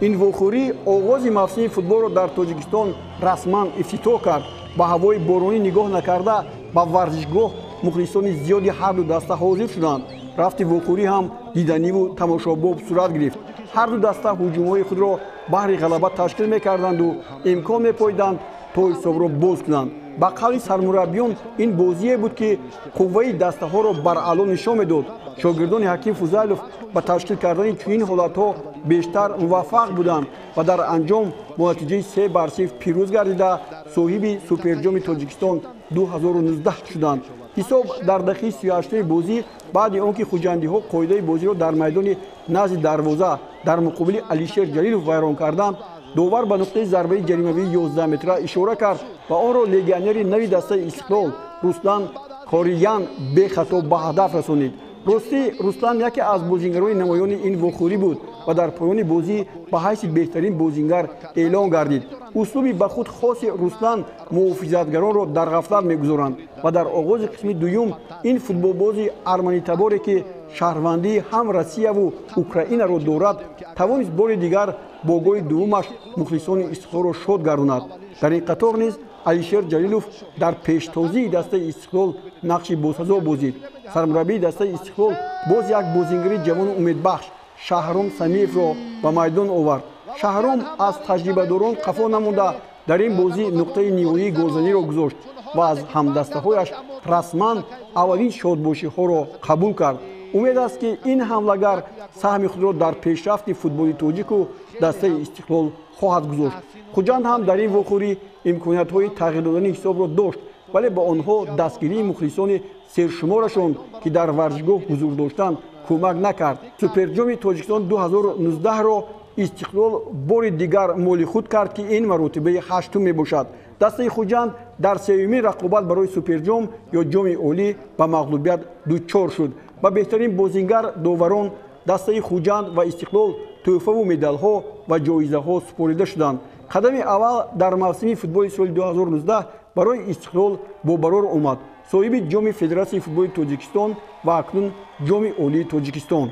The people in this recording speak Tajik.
ин вохӯрӣ оғози мавсими футболро дар Тоҷикистон расман ифтитоҳ кард. Ба ҳавои боронӣ нигоҳ накарда ба варзишгоҳ мухлисони зиёди ҳарду даста ҳозир шуданд. рафти вохӯрӣ ҳам диданиву тамошобоб сурат гирифт. ҳарду даста ҳуҷумҳои худро баҳри ғалаба ташкил мекарданду имкон мепоиданд то ҳисобро боз кунанд. ба қавли сармураббиён ин бозие буд ки қувваи дастаҳоро баръало нишон медод. шогирдони ҳаким Фузайлов ба ташкил кардани чунин ҳолатҳо бештар муваффақ буданд ва дар анҷом бо натиҷаи 3-0 пирӯз гардида соҳиби суперҷоми Тоҷикистон 2019 шуданд. ҳисоб дар дақиқаи 38 бозӣ баъди он ки хуҷандиҳо қоидаи бозиро дар майдони назди дарвоза дар муқобили Алишер Ҷалилов вайрон карданд, довар ба нуқтаи зарбаи ҷаримавии 11 метра ишора кард ва онро легионери нави дастаи Истиқлол Руслан Кориян бехато ба ҳадаф расонид. ростӣ Руслан яке аз бозингарони намоёни ин вохӯрӣ буд ва дар поёни бозӣ ба ҳайси беҳтарин бозингар эълон гардид. услуби ба худ хоси Руслан муҳофизатгаронро дар ғафлат мегузоранд ва дар оғози қисми дуюм ин футболбози арманитаборе ки шаҳрвандии ҳам Россияву Украинаро дорад, тавонист бори дигар бо голи дуввумаш мухлисони Истиқлолро шод гардонад. дар ин қатор низ Алишер Ҷалилов дар пештозии дастаи Истиқлол нақши босазо бозид. сармураббии дастаи Истиқлол боз як бозингари ҷавону умедбахш Шаҳром Самиевро ба майдон овард. Шаҳром аз таҷрибадорон қафо намонда дар ин бозӣ нуқтаи ниҳоии голзаниро гузошт ва аз ҳамдастаҳояш расман аввалин шодбошиҳоро қабул кард. умед аст ки ин ҳамлагар саҳми худро дар пешрафти футболи тоҷику дастаи Истиқлол хоҳад гузошт. хуҷанд ҳам дар ин вохӯрӣ имкониятҳои тағйир додани ҳисобро дошт, вале ба онҳо дастгирии мухлисони сершуморашон ки дар варзишгоҳ ҳузур доштанд кӯмак накард. суперҷоми Тоҷикистон 2019-ро Истиқлол бори дигар моли худ кард ки ин маротибаи ҳаштум мебошад. дастаи хуҷанд дар сеюмин рақобат барои суперҷом ё ҷоми олӣ ба мағлубият дучор шуд. ба беҳтарин бозингар доварон дастаи хуҷанд ва Истиқлол тӯҳфаву медалҳо ва ҷоизаҳо супорида шуданд. қадами аввал дар мавсими футболи соли 2019 барои Истиқлол бобарор омад, соҳиби ҷоми Федератсияи футболи Тоҷикистон ва акнун ҷоми олии Тоҷикистон.